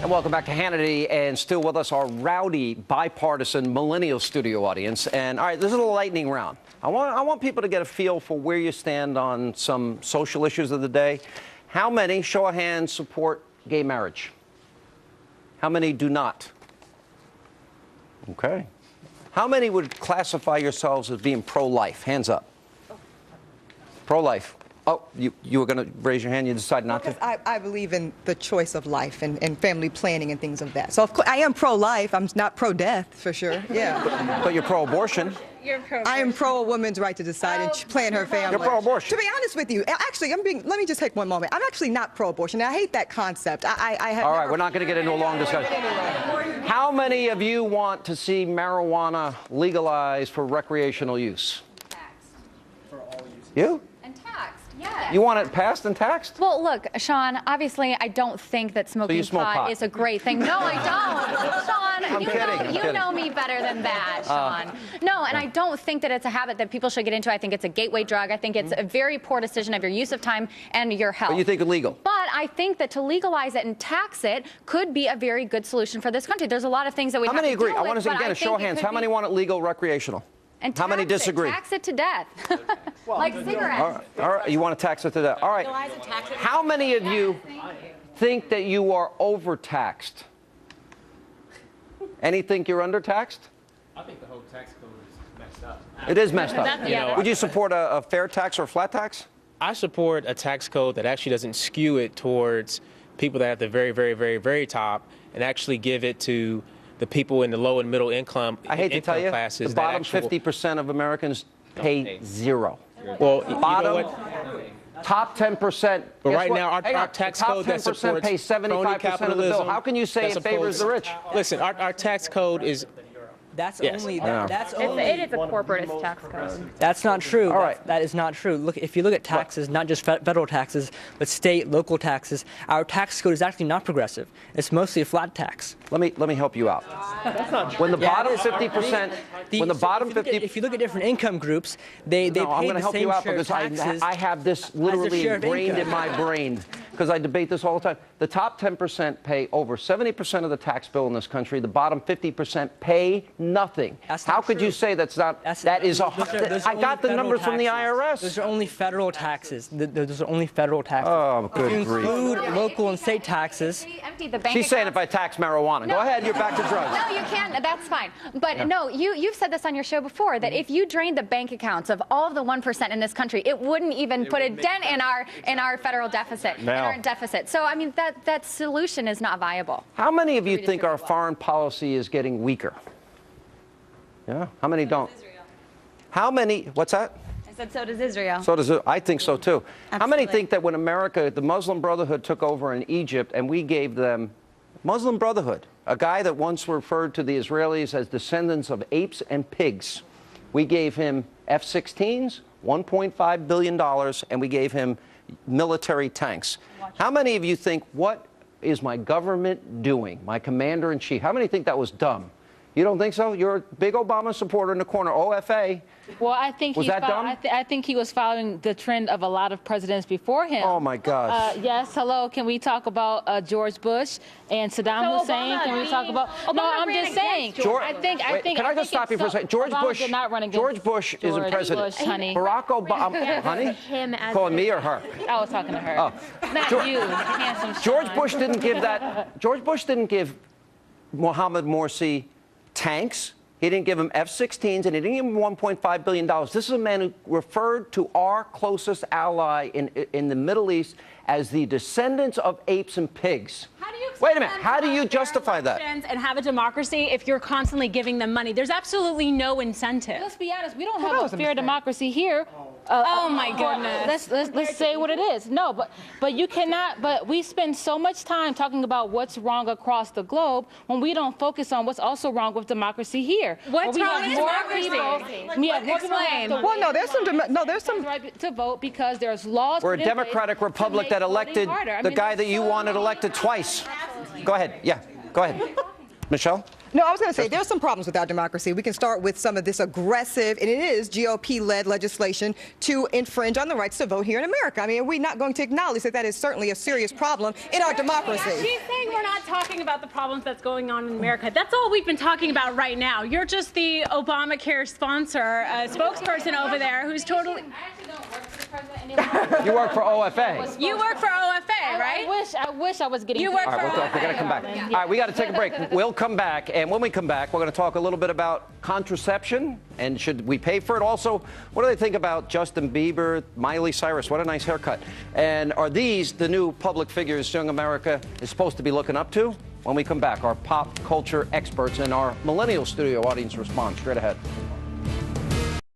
And welcome back to Hannity, and still with us, our rowdy, bipartisan millennial studio audience. And all right, this is a lightning round. I want people to get a feel for where you stand on some social issues of the day. How many, show of hands, support gay marriage? How many do not? Okay. How many would classify yourselves as being pro-life? Hands up. Pro-life. Oh, you were going to raise your hand. You decided not to? I believe in the choice of life and family planning and things of that. So, of course, I am pro-life. I'm not pro-death, for sure. Yeah. But you're pro-abortion. You're pro-abortion. I am pro a woman's right to decide and plan her family. You're pro-abortion. To be honest with you, actually, let me just take one moment. I'm actually not pro-abortion. I hate that concept. All right, we're not going to get into a long discussion. How many of you want to see marijuana legalized for recreational use? Taxed. For all use. You? And taxed, yes. You want it passed and taxed? Well, look, Sean, obviously I don't think that smoking pot is a great thing. No, I don't. Sean, you know me better than that, Sean. No, and I don't think that it's a habit that people should get into. I think it's a gateway drug. I think it's a very poor decision of your use of time and your health. But you think illegal? But I think that to legalize it and tax it could be a very good solution for this country. There's a lot of things that we have to deal with. How many agree? I want to see again a show of hands. How many want it legal recreational? And how many disagree? Tax it to death. Like cigarettes. All right, you want to tax it to death. All right. How many of you think that you are overtaxed? Any think you're undertaxed? I think the whole tax code is messed up. It is messed up. Would you support a fair tax or a flat tax? I support a tax code that actually doesn't skew it towards people that are at the very, very, very, very top and actually give it to the people in the low and middle income classes. I hate to tell you, the bottom 50% of Americans pay zero. Well, bottom, you know what? Top 10%. But right now, our tax code that supports pay 75% of the bill. How can you say it favors the rich? Listen, our tax code is. That's yes. only. That's only. It is a corporatist tax code. That's not true. All right. That is not true. Look, if you look at taxes, not just federal taxes, but state, local taxes, our tax code is actually not progressive. It's mostly a flat tax. Let me help you out. That's not true. When the bottom 50%, when the bottom 50, if you look at different income groups, they pay I'm going to help you out because I have this literally ingrained in my brain because I debate this all the time. The top 10% pay over 70% of the tax bill in this country. The bottom 50% pay nothing. How could you say that's not? That is a. I got the numbers from the IRS. Those are only federal taxes. Those are only federal taxes. Oh, good grief. If you include grief. local and state taxes. She's saying if I tax marijuana. No, go ahead, you're back to drugs. No, you can't. That's fine. But no, you've said this on your show before, that if you drained the bank accounts of all of the 1% in this country, it wouldn't even put a dent in our federal deficit, in our deficit. So, I mean, that solution is not viable. How many of you think our foreign policy is getting weaker? Yeah? How many don't? How many? What's that? I said so does Israel. So does it. I think so, too. Absolutely. How many think that when America, the Muslim Brotherhood took over in Egypt and we gave them Muslim Brotherhood, a guy that once referred to the Israelis as descendants of apes and pigs, we gave him F-16s, $1.5 billion, and we gave him military tanks. How many of you think, what is my government doing, my commander-in-chief? How many think that was dumb? You don't think so? You're a big Obama supporter in the corner, OFA. Well, I think I think he was following the trend of a lot of presidents before him. Oh my gosh. Yes. Hello. Can we talk about George Bush and Saddam Hussein? Can we talk about? No, I'm just saying. I think. Can I just stop you for a second? George Bush did not run against George Bush isn't president. Bush, honey. Barack Obama, honey. Calling me or her? I was talking to her. Oh. Not you, handsome. George Bush didn't give that. George Bush didn't give Mohammed Morsi tanks. He didn't give him F-16s, and he didn't give him $1.5 billion. This is a man who referred to our closest ally in the Middle East as the descendants of apes and pigs. Wait a minute. How do you justify that? And have a democracy if you're constantly giving them money. There's absolutely no incentive. Let's be honest. We don't have a fair democracy here. Oh my goodness. Let's say what it is. No, but you cannot. But we spend so much time talking about what's wrong across the globe when we don't focus on what's also wrong with democracy here. What's wrong with democracy? We have more people. Well, no, there's some right to vote because there's laws. We're a democratic republic that elected the guy that you wanted elected twice. Go ahead. Yeah, go ahead. Michelle? No, I was going to say there's some problems with our democracy. We can start with some of this aggressive, and it is GOP-led legislation to infringe on the rights to vote here in America. I mean, are we not going to acknowledge that that is certainly a serious problem in our democracy? She's saying we're not talking about the problems that's going on in America. That's all we've been talking about right now. You're just the Obamacare sponsor, spokesperson over there who's totally... I actually don't work for the president anymore. You work for OFA. You work for OFA, right? I wish I was getting... You work All for right, we're going to come back. All right, we got to take a break. We'll come back, and when we come back, we're going to talk a little bit about contraception, and should we pay for it? Also, what do they think about Justin Bieber, Miley Cyrus? What a nice haircut. And are these the new public figures young America is supposed to be looking up to? When we come back, our pop culture experts and our millennial studio audience response. Straight ahead.